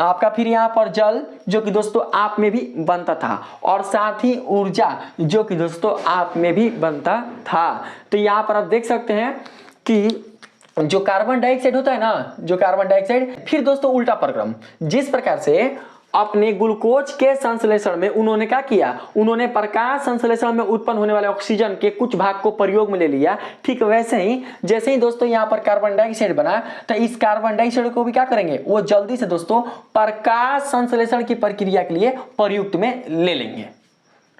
आपका फिर यहाँ पर जल जो कि दोस्तों आप में भी बनता था, और साथ ही ऊर्जा जो कि दोस्तों आप में भी बनता था। तो यहाँ पर आप देख सकते हैं कि जो कार्बन डाइऑक्साइड होता है ना, जो कार्बन डाइऑक्साइड, फिर दोस्तों उल्टा प्रक्रम, जिस प्रकार से अपने ग्लूकोज के संश्लेषण में उन्होंने क्या किया, उन्होंने प्रकाश संश्लेषण में उत्पन्न होने वाले ऑक्सीजन के कुछ भाग को प्रयोग में ले लिया। ठीक वैसे ही जैसे ही दोस्तों यहाँ पर कार्बन डाइऑक्साइड बना तो इस कार्बन डाइऑक्साइड को भी क्या करेंगे, वो जल्दी से दोस्तों प्रकाश संश्लेषण की प्रक्रिया के लिए प्रयुक्त में ले लेंगे।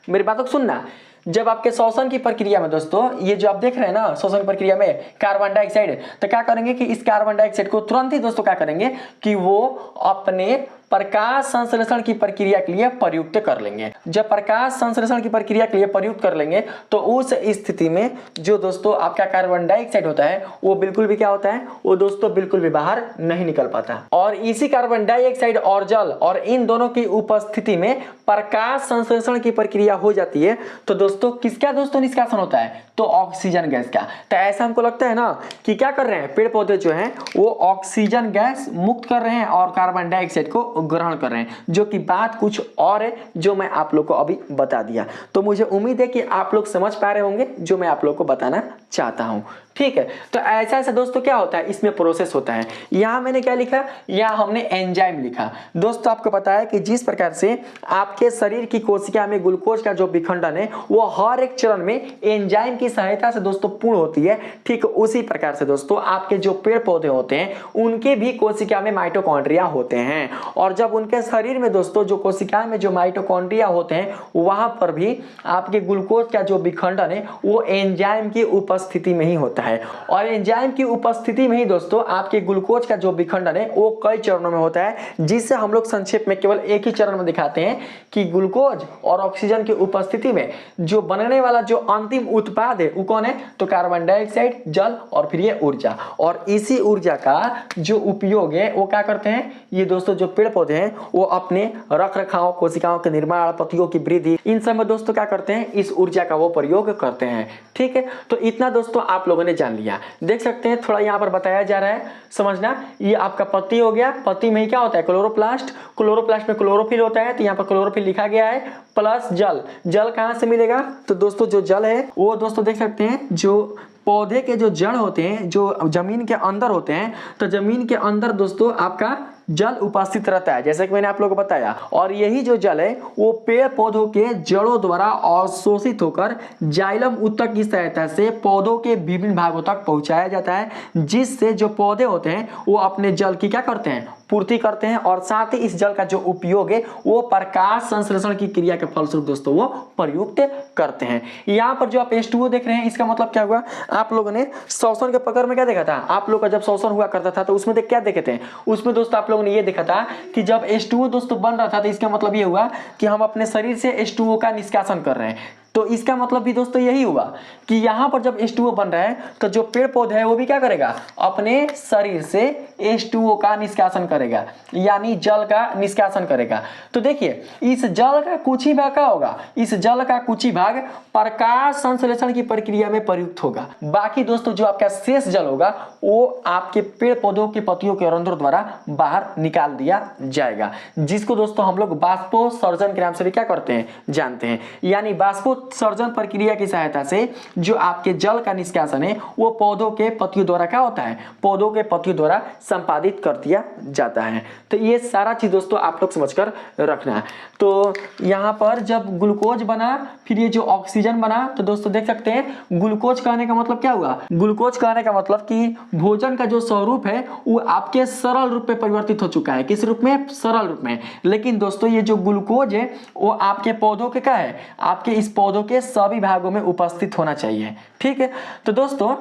मेरी बातों को सुनना, जब आपके श्वसन की प्रक्रिया में दोस्तों ये जो आप देख रहे हैं ना श्वसन की प्रक्रिया में कार्बन डाइऑक्साइड, तो क्या करेंगे कि इस कार्बन डाइऑक्साइड को तुरंत ही दोस्तों क्या करेंगे कि वो अपने प्रकाश संश्लेषण की प्रक्रिया के लिए प्रयुक्त कर लेंगे। जब प्रकाश संश्लेषण की प्रक्रिया के लिए प्रयुक्त कर लेंगे तो उस स्थिति में जो दोस्तों आपका कार्बन डाइऑक्साइड होता है वो बिल्कुल भी क्या होता है, वो दोस्तों बिल्कुल भी बाहर नहीं निकल पाता। और इसी कार्बन डाइऑक्साइड और जल और इन दोनों की उपस्थिति में प्रकाश संश्लेषण की प्रक्रिया हो जाती है। तो दोस्तों किसका दोस्तों निष्कासन होता है, तो ऑक्सीजन गैस का। तो ऐसा हमको लगता है ना कि क्या कर रहे हैं, पेड़ पौधे जो हैं वो ऑक्सीजन गैस मुक्त कर रहे हैं और कार्बन डाइऑक्साइड को ग्रहण कर रहे हैं, जो कि बात कुछ और है जो मैं आप लोग को अभी बता दिया। तो मुझे उम्मीद है कि आप लोग समझ पा रहे होंगे जो मैं आप लोग को बताना चाहता हूं। ठीक है, तो ऐसा ऐसा दोस्तों क्या होता है, इसमें प्रोसेस होता है। यहां मैंने क्या लिखा, यहां हमने एंजाइम लिखा। दोस्तों आपको पता है कि जिस प्रकार से आपके शरीर की कोशिका में ग्लूकोज का जो विखंडन है वो हर एक चरण में एंजाइम की सहायता से दोस्तों पूर्ण होती है, ठीक उसी प्रकार से दोस्तों आपके जो पेड़ पौधे होते हैं उनके भी कोशिका में माइटोकॉन्ड्रिया होते हैं। और जब उनके शरीर में दोस्तों जो कोशिका में जो माइटोकॉन्ड्रिया होते हैं वहां पर भी आपके ग्लूकोज का जो विखंडन है वो एंजाइम की उपस्थिति में ही होता है। और एंजाइम की उपस्थिति में ही दोस्तों आपके ग्लूकोज का जो विखंडन है वो कई चरणों में होता है, जिससे हम लोग संक्षेप में केवल एक ही चरण में दिखाते हैं कि ग्लूकोज और ऑक्सीजन की उपस्थिति में जो बनने वाला जो अंतिम उत्पाद है वो कौन है, तो कार्बन डाइऑक्साइड, जल और फिर ये ऊर्जा। और इसी ऊर्जा का जो उपयोग है वो क्या करते हैं, ये दोस्तों जो पेड़ पौधे हैं वो अपने रख रखाव, कोशिकाओं के निर्माण, पत्तियों की वृद्धि, इन सब में दोस्तों क्या करते हैं, इस ऊर्जा का वो प्रयोग करते हैं। ठीक है, तो इतना दोस्तों आप लोगों ने जान लिया। देख सकते हैं थोड़ा यहाँ पर बताया जा रहा है, समझना। ये आपका पत्ती हो गया, पत्ती में ही क्या होता है, क्लोरोप्लास्ट, क्लोरोप्लास्ट में क्लोरोफिल होता है, तो यहाँ पर क्लोरोफिल लिखा गया है, प्लस जल। जल कहाँ से मिलेगा, तो दोस्तों जो जल है वो दोस्तों देख सकते हैं जो पौधे के जो जड़ होते हैं, जो जमीन के अंदर होते हैं, तो जमीन के अंदर दोस्तों आपका जल उपस्थित रहता है, जैसे कि मैंने आप लोगों को बताया। और यही जो जल है वो पेड़ पौधों के जड़ों द्वारा अवशोषित होकर जाइलम ऊतक की सहायता से पौधों के विभिन्न भागों तक पहुंचाया जाता है, जिससे जो पौधे होते हैं वो अपने जल की क्या करते हैं, पूर्ति करते हैं और साथ ही इस जल का जो उपयोग है वो प्रकाश संश्लेषण की क्रिया के फलस्वरूप दोस्तों वो प्रयुक्त करते हैं। यहाँ पर जो आप H2O देख रहे हैं इसका मतलब क्या हुआ, आप लोगों ने शोषण के प्रकार में क्या देखा था, आप लोग का जब शोषण हुआ करता था तो उसमें क्या देखे थे, उसमें दोस्तों आप लोगों ने ये देखा था कि जब H2O दोस्तों बन रहा था तो इसका मतलब ये हुआ कि हम अपने शरीर से H2O का निष्कासन कर रहे हैं। तो इसका मतलब भी दोस्तों यही हुआ कि यहाँ पर जब H2O बन रहा है तो जो पेड़ पौधे है वो भी क्या करेगा, अपने शरीर से H2O का निष्कासन करेगा, यानी जल का निष्कासन करेगा। तो देखिए इस जल का कुछ ही भाग क्या होगा, इस जल का कुछ ही भाग प्रकाश संश्लेषण की प्रक्रिया में प्रयुक्त होगा। बाकी दोस्तों जो आपका शेष जल होगा वो आपके पेड़ पौधों की पत्तियों के रंध्रों द्वारा बाहर निकाल दिया जाएगा, जिसको दोस्तों हम लोग बाष्पोत्सर्जन के नाम से भी क्या करते हैं, जानते हैं। यानी बाष्पोत्सर्जन प्रक्रिया की सहायता से जो आपके जल का निष्कासन है वो पौधों के पत्तियों द्वारा क्या होता है, पौधों के पत्तियों द्वारा संपादित कर दिया जाता है। तो ये सारा चीज दोस्तों आप लोग समझकर रखना है। तो यहाँ पर जब ग्लूकोज बना फिर ये जो ऑक्सीजन बना, तो दोस्तों देख सकते हैं ग्लूकोज कहने का मतलब क्या हुआ, ग्लूकोज कहने का मतलब कि भोजन का जो स्वरूप है वो आपके सरल रूप में परिवर्तित हो चुका है। किस रूप में, सरल रूप में। लेकिन दोस्तों ये जो ग्लूकोज है वो आपके पौधों के क्या है, आपके इस पौधों के सभी भागों में उपस्थित होना चाहिए। ठीक है, तो दोस्तों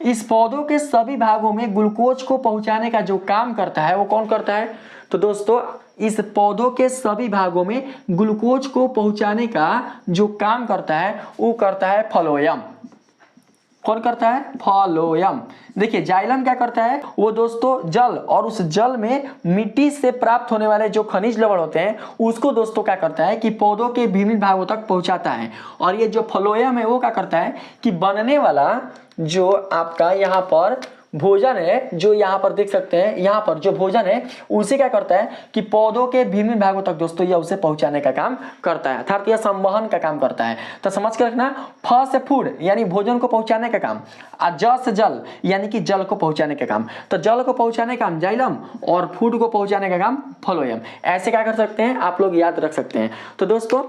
इस पौधों के सभी भागों में ग्लूकोज को पहुंचाने का जो काम करता है वो कौन करता है, तो दोस्तों इस पौधों के सभी भागों में ग्लूकोज को पहुंचाने का जो काम करता है वो करता है फ्लोएम। कौन करता है, फ्लोएम। देखिए जाइलम क्या करता है, वो दोस्तों जल और उस जल में मिट्टी से प्राप्त होने वाले जो खनिज लवण होते हैं उसको दोस्तों क्या करता है कि पौधों के विभिन्न भागों तक पहुंचाता है। और ये जो फ्लोएम है वो क्या करता है कि बनने वाला जो आपका यहाँ पर भोजन है, जो यहाँ पर देख सकते हैं, यहाँ पर जो भोजन है उसे क्या करता है कि पौधों के विभिन्न भागों तक दोस्तों यह उसे पहुंचाने का काम करता है, अर्थात यह संवहन का काम करता है। तो समझ कर रखना, फ से फूड यानी भोजन को पहुंचाने का काम, और ज से जल यानी कि जल को पहुंचाने का काम। तो जल को पहुंचाने का काम जाइलम और फूड को पहुंचाने का काम फ्लोएम। ऐसे क्या कर सकते हैं आप लोग याद रख सकते हैं। तो दोस्तों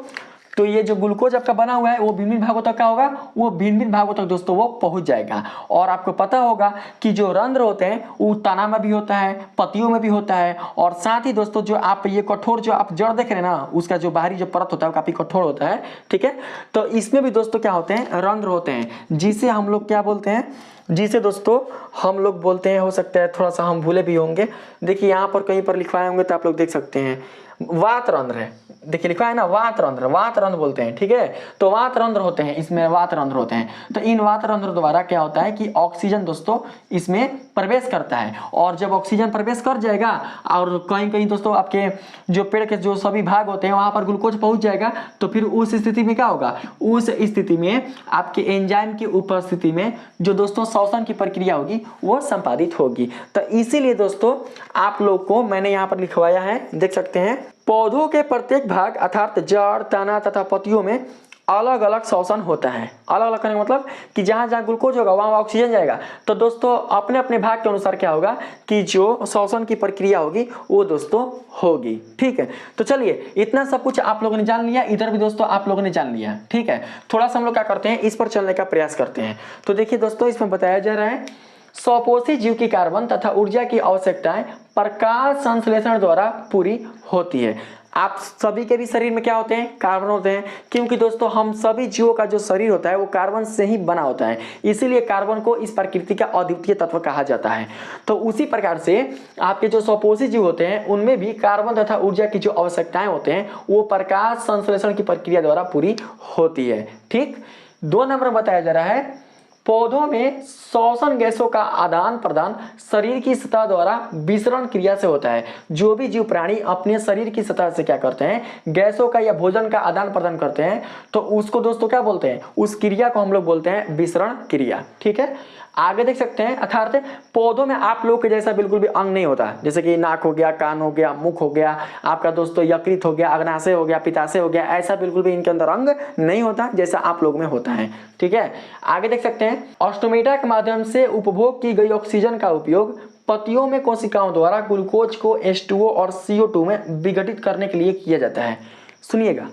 तो ये जो ग्लूकोज आपका बना हुआ है वो भिन्न भागों तक क्या होगा, वो भिन्न भागों तक दोस्तों वो पहुंच जाएगा। और आपको पता होगा कि जो रंध्र होते हैं वो तना में भी होता है, पत्तियों में भी होता है, और साथ ही दोस्तों जो आप ये कठोर जो आप जड़ देख रहे हैं ना उसका जो बाहरी जो परत होता है वो काफी कठोर होता है। ठीक है, तो इसमें भी दोस्तों क्या होते हैं, रंध्र होते हैं, जिसे हम लोग क्या बोलते हैं, जिसे दोस्तों हम लोग बोलते हैं, हो सकता है थोड़ा सा हम भूले भी होंगे। देखिए यहाँ पर कहीं पर लिखवाए होंगे तो आप लोग देख सकते हैं, वात रंध्र है। देखिए लिखा है ना वात रंध्र, वात रंध्र बोलते हैं। ठीक है, तो वात रंध्र होते हैं, इसमें वात रंध्र होते हैं। तो इन वात रंध्र द्वारा क्या होता है कि ऑक्सीजन दोस्तों इसमें प्रवेश करता है, और जब ऑक्सीजन प्रवेश कर जाएगा और कहीं कहीं दोस्तों आपके जो पेड़ के जो सभी भाग होते हैं वहां पर ग्लूकोज पहुंच जाएगा, तो फिर उस स्थिति में क्या होगा, उस स्थिति में आपके एंजाइम की उपस्थिति में जो दोस्तों श्वसन की प्रक्रिया होगी वो संपादित होगी। तो इसीलिए दोस्तों आप लोग को मैंने यहाँ पर लिखवाया है, देख सकते हैं, पौधों के प्रत्येक भाग अर्थात जड़, तना तथा पत्तियों में अलग अलग श्वसन होता है। अलग अलग करने का मतलब कि जहां जहां ग्लूकोज होगा वहां ऑक्सीजन जाएगा। तो दोस्तों अपने अपने भाग के अनुसार क्या होगा कि जो श्वसन की प्रक्रिया होगी वो दोस्तों होगी। ठीक है, तो चलिए इतना सब कुछ आप लोगों ने जान लिया, इधर भी दोस्तों आप लोगों ने जान लिया। ठीक है, थोड़ा सा हम लोग क्या करते हैं, इस पर चलने का प्रयास करते हैं। तो देखिए दोस्तों इसमें बताया जा रहा है स्वपोषी जीव की कार्बन तथा ऊर्जा की आवश्यकताएं प्रकाश संश्लेषण द्वारा पूरी होती है। आप सभी के भी शरीर में क्या होते हैं, कार्बन होते हैं, क्योंकि दोस्तों हम सभी जीवों का जो शरीर होता है वो कार्बन से ही बना होता है, इसीलिए कार्बन को इस प्रकृति का अद्वितीय तत्व कहा जाता है। तो उसी प्रकार से आपके जो स्वपोषी जीव होते हैं उनमें भी कार्बन तथा ऊर्जा की जो आवश्यकताएं होते हैं वो प्रकाश संश्लेषण की प्रक्रिया द्वारा पूरी होती है। ठीक, 2 नंबर बताया जा रहा है पौधों में श्वसन गैसों का आदान प्रदान शरीर की सतह द्वारा विसरण क्रिया से होता है। जो भी जीव प्राणी अपने शरीर की सतह से क्या करते हैं, गैसों का या भोजन का आदान प्रदान करते हैं, तो उसको दोस्तों क्या बोलते हैं, उस क्रिया को हम लोग बोलते हैं विसरण क्रिया। ठीक है, आगे देख सकते हैं अर्थात पौधों में आप लोग के जैसा बिल्कुल भी अंग नहीं होता, जैसे कि नाक हो गया, कान हो गया, मुख हो गया, आपका दोस्तों यकृत हो गया, अग्नाशय हो गया, पित्ताशय हो गया, ऐसा बिल्कुल भी इनके अंदर अंग नहीं होता जैसा आप लोग में होता है। ठीक है, आगे देख सकते हैं ऑस्टोमेटा के माध्यम से उपभोग की गई ऑक्सीजन का उपयोग पत्तियों में कोशिकाओं द्वारा ग्लूकोज को H2O और CO2 में विघटित करने के लिए किया जाता है। सुनिएगा,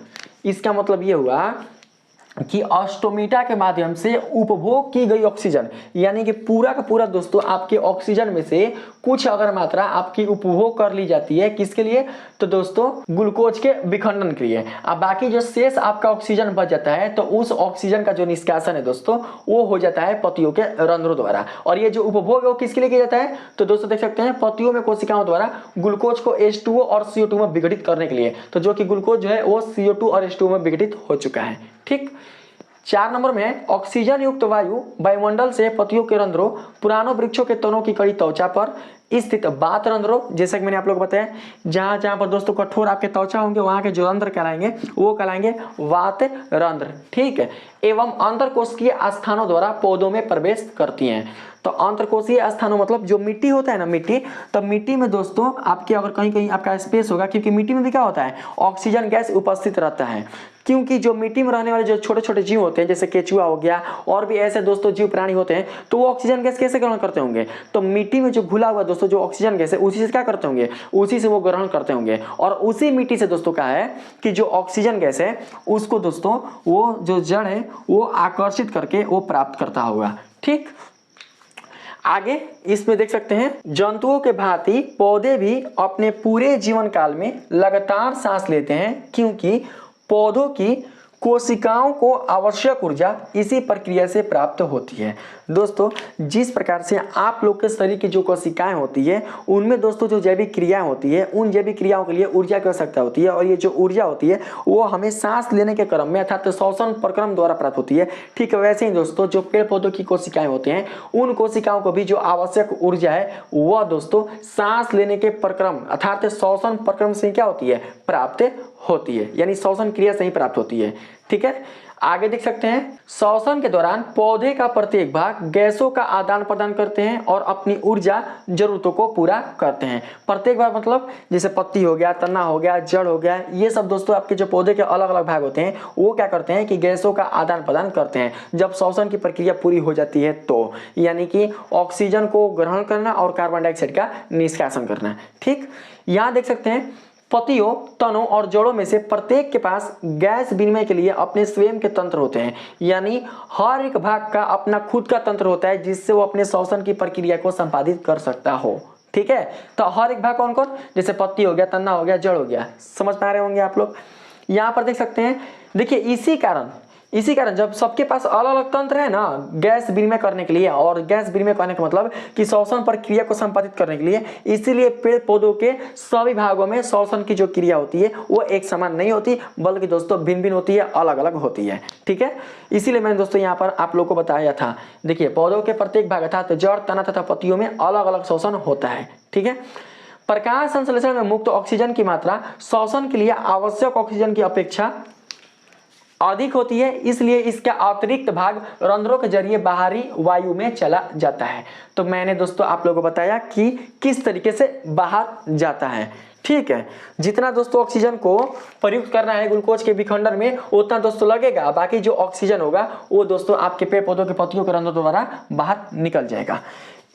इसका मतलब ये हुआ कि ऑस्टोमीटा के माध्यम से उपभोग की गई ऑक्सीजन, यानी कि पूरा का पूरा दोस्तों आपके ऑक्सीजन में से कुछ अगर मात्रा आपकी उपभोग कर ली जाती है, किसके लिए, तो दोस्तों ग्लूकोज के विखंडन के लिए। अब बाकी जो शेष आपका ऑक्सीजन बच जाता है तो उस ऑक्सीजन का जो निष्कासन है दोस्तों वो हो जाता है पत्तियों के रंध्रों द्वारा। और ये जो उपभोग है वो किसके लिए किया जाता है, तो दोस्तों देख सकते हैं पत्तियों में कोशिकाओं द्वारा ग्लूकोज को H2O और CO2 में विघटित करने के लिए। तो जो कि ग्लूकोज जो है वो CO2 और H2O में विघटित हो चुका है। ठीक, 4 नंबर में ऑक्सीजन युक्त वायु वायुमंडल से पत्तियों के रंध्रों, पुरानों वृक्षों के तनों की कड़ी त्वचा पर स्थित बात रंध्रों, जैसे कि मैंने आप लोग बताया, जहां जहां पर दोस्तों कठोर आपके त्वचा होंगे वहां के जो रंध्र कहलाएंगे वो कहलाएंगे वात रंध्र। ठीक है, एवं अंतरकोशिकीय स्थानों द्वारा पौधों में प्रवेश करती हैं। तो अंतरकोशीय स्थानों मतलब जो मिट्टी होता है ना, मिट्टी, तो मिट्टी में दोस्तों आपके अगर कहीं कहीं आपका स्पेस होगा, क्योंकि मिट्टी में भी क्या होता है, ऑक्सीजन गैस उपस्थित रहता है। क्योंकि जो मिट्टी में रहने वाले जो छोटे छोटे जीव होते हैं, जैसे केचुआ हो गया और भी ऐसे दोस्तों जीव प्राणी होते हैं, तो वो ऑक्सीजन गैस कैसे ग्रहण करते होंगे, तो मिट्टी में जो घुला हुआ दोस्तों जो ऑक्सीजन गैस है उसी से क्या करते होंगे, उसी से वो ग्रहण करते होंगे। और उसी मिट्टी से दोस्तों क्या है कि जो ऑक्सीजन गैस है उसको दोस्तों वो जो जड़ है वो आकर्षित करके वो प्राप्त करता होगा। ठीक, आगे इसमें देख सकते हैं, जंतुओं के भांति पौधे भी अपने पूरे जीवन काल में लगातार सांस लेते हैं, क्योंकि पौधों की कोशिकाओं को आवश्यक ऊर्जा इसी प्रक्रिया से प्राप्त होती है। दोस्तों जिस प्रकार से आप लोग के शरीर की जो कोशिकाएं होती है उनमें दोस्तों जो जैविक क्रियाएं होती है उन जैविक क्रियाओं के लिए ऊर्जा की आवश्यकता होती है, और ये जो ऊर्जा होती है वो हमें सांस लेने के क्रम में अर्थात श्वसन प्रक्रम द्वारा प्राप्त होती है। ठीक है, वैसे ही दोस्तों जो पेड़ पौधों की कोशिकाएं होती हैं उन कोशिकाओं को भी जो आवश्यक ऊर्जा है वह दोस्तों सांस लेने के प्रक्रम अर्थात श्वसन प्रक्रम से क्या होती है, प्राप्त होती है, यानी श्वसन क्रिया से ही प्राप्त होती है। ठीक है, आगे देख सकते हैं, श्वसन के दौरान पौधे का प्रत्येक भाग गैसों का आदान प्रदान करते हैं और अपनी ऊर्जा जरूरतों को पूरा करते हैं। प्रत्येक भाग मतलब जैसे पत्ती हो गया, तना हो गया, जड़ हो गया, ये सब दोस्तों आपके जो पौधे के अलग अलग भाग होते हैं वो क्या करते हैं कि गैसों का आदान प्रदान करते हैं जब श्वसन की प्रक्रिया पूरी हो जाती है, तो यानी कि ऑक्सीजन को ग्रहण करना और कार्बन डाइऑक्साइड का निष्कासन करना। ठीक, यहाँ देख सकते हैं पत्तियों, तनों और जड़ों में से प्रत्येक के पास गैस विनिमय के लिए अपने स्वयं के तंत्र होते हैं, यानी हर एक भाग का अपना खुद का तंत्र होता है जिससे वो अपने श्वसन की प्रक्रिया को संपादित कर सकता हो। ठीक है, तो हर एक भाग कौन कौन, जैसे पत्ती हो गया, तना हो गया, जड़ हो गया, समझ पा रहे होंगे आप लोग। यहाँ पर देख सकते हैं, देखिए इसी कारण जब सबके पास अलग अलग तंत्र है ना गैस विनिमय करने के लिए, और गैस विनिमय करने का मतलब कि श्वसन प्रक्रिया को संपादित करने के लिए, इसीलिए पेड़ पौधों के सभी भागों में श्वसन की जो क्रिया होती है वो एक समान नहीं होती, बल्कि दोस्तों भिन्न भिन्न होती है, अलग अलग होती है। ठीक है, इसीलिए मैंने दोस्तों यहाँ पर आप लोग को बताया था, देखिए पौधों के प्रत्येक भाग अर्थात जड़, तना तथा पत्तियों में अलग अलग श्वसन होता है। ठीक है, प्रकाश संश्लेषण में मुक्त ऑक्सीजन की मात्रा श्वसन के लिए आवश्यक ऑक्सीजन की अपेक्षा अधिक होती है, इसलिए इसका अतिरिक्त भाग रंध्रों के जरिए बाहरी वायु में चला जाता है। तो मैंने दोस्तों आप लोगों को बताया कि किस तरीके से बाहर जाता है। ठीक है, जितना दोस्तों ऑक्सीजन को प्रयुक्त करना है ग्लूकोज के विखंडन में उतना दोस्तों लगेगा, बाकी जो ऑक्सीजन होगा वो दोस्तों आपके पेड़ पौधों के पत्तियों के रंध्रों द्वारा बाहर निकल जाएगा।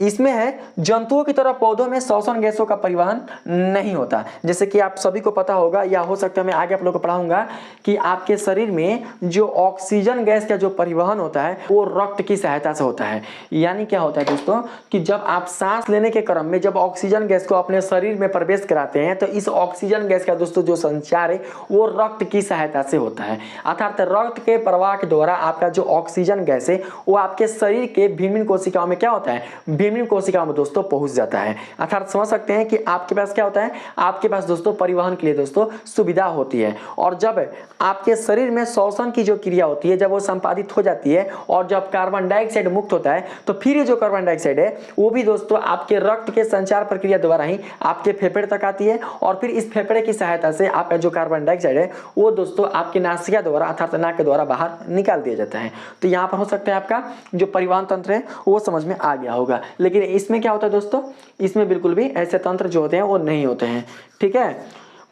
इसमें है जंतुओं की तरह पौधों में श्वसन गैसों का परिवहन नहीं होता, जैसे कि आप सभी को पता होगा या हो सकता है मैं आगे आप लोगों को पढ़ाऊंगा कि आपके शरीर में जो ऑक्सीजन गैस का जो परिवहन होता है वो रक्त की सहायता से होता है। यानी क्या होता है दोस्तों कि जब आप सांस लेने के क्रम में जब ऑक्सीजन गैस को अपने शरीर में प्रवेश कराते हैं तो इस ऑक्सीजन गैस का दोस्तों जो संचार है वो रक्त की सहायता से होता है, अर्थात रक्त के प्रवाह के द्वारा आपका जो ऑक्सीजन गैस है वो आपके शरीर के भिन्न कोशिकाओं में क्या होता है, भिन्न कोशिकाओं में दोस्तों पहुंच जाता है। अर्थात समझ सकते हैं कि आपके पास क्या होता है, आपके पास दोस्तों परिवहन के लिए दोस्तों सुविधा होती है। और जब आपके शरीर में श्वसन की जो क्रिया होती है जब वो संपादित हो जाती है और जब कार्बन डाइऑक्साइड मुक्त होता है तो फिर ये जो कार्बन डाइऑक्साइड है वो भी दोस्तों आपके रक्त के संचार प्रक्रिया द्वारा ही आपके फेफड़े तक आती है, और फिर इस फेफड़े की सहायता से आपका जो कार्बन डाइऑक्साइड है वो दोस्तों आपके नासिका द्वारा अर्थात नाक के द्वारा बाहर निकाल दिया जाता है। तो यहाँ पर हो सकता है आपका जो परिवहन तंत्र है वो समझ में आ गया होगा, लेकिन इसमें क्या होता है दोस्तों, इसमें बिल्कुल भी ऐसे तंत्र जो होते हैं वो नहीं होते हैं। ठीक है,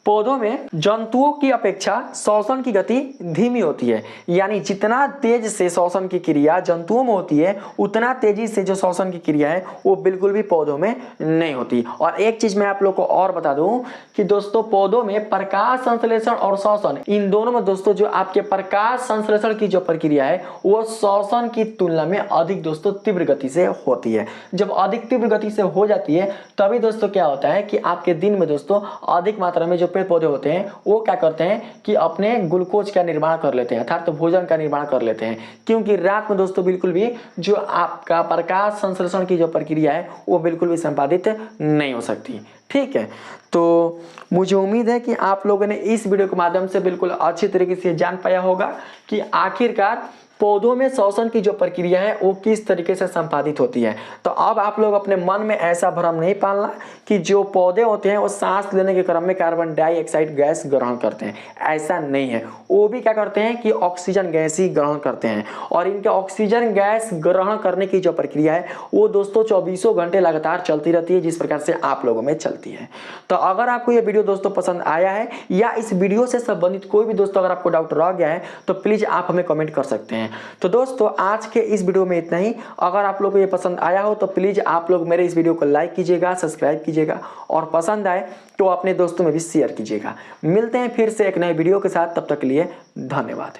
पौधों में जंतुओं की अपेक्षा श्वसन की गति धीमी होती है, यानी जितना तेज से श्वसन की क्रिया जंतुओं में होती है उतना तेजी से जो श्वसन की क्रिया है वो बिल्कुल भी पौधों में नहीं होती। और एक चीज मैं आप लोग को और बता दूं कि दोस्तों पौधों में प्रकाश संश्लेषण और श्वसन, इन दोनों में दोस्तों जो आपके प्रकाश संश्लेषण की जो प्रक्रिया है वो श्वसन की तुलना में अधिक दोस्तों तीव्र गति से होती है। जब अधिक तीव्र गति से हो जाती है तभी दोस्तों क्या होता है कि आपके दिन में दोस्तों अधिक मात्रा में जो पेड़ पौधे होते हैं वो क्या करते हैं कि अपने ग्लूकोज का निर्माण कर लेते हैं, अर्थात भोजन का निर्माण कर लेते हैं, क्योंकि रात में दोस्तों बिल्कुल भी जो आपका प्रकाश संश्लेषण की जो प्रक्रिया है वो बिल्कुल भी संपादित नहीं हो सकती। ठीक है, तो मुझे उम्मीद है कि आप लोगों ने इस वीडियो के माध्यम से बिल्कुल अच्छी तरीके से जान पाया होगा कि आखिरकार पौधों में श्वसन की जो प्रक्रिया है वो किस तरीके से संपादित होती है। तो अब आप लोग अपने मन में ऐसा भ्रम नहीं पालना कि जो पौधे होते हैं वो सांस लेने के क्रम में कार्बन डाइऑक्साइड गैस ग्रहण करते हैं, ऐसा नहीं है। वो भी क्या करते हैं कि ऑक्सीजन गैस ही ग्रहण करते हैं, और इनके ऑक्सीजन गैस ग्रहण करने की जो प्रक्रिया है वो दोस्तों 24 घंटे लगातार चलती रहती है, जिस प्रकार से आप लोगों में चलती है। तो अगर आपको ये वीडियो दोस्तों पसंद आया है या इस वीडियो से संबंधित कोई भी दोस्तों अगर आपको डाउट रह गया है तो प्लीज आप हमें कमेंट कर सकते हैं। तो दोस्तों आज के इस वीडियो में इतना ही। अगर आप लोगों को ये पसंद आया हो तो प्लीज आप लोग मेरे इस वीडियो को लाइक कीजिएगा, सब्सक्राइब कीजिएगा, और पसंद आए तो अपने दोस्तों में भी शेयर कीजिएगा। मिलते हैं फिर से एक नए वीडियो के साथ, तब तक के लिए धन्यवाद।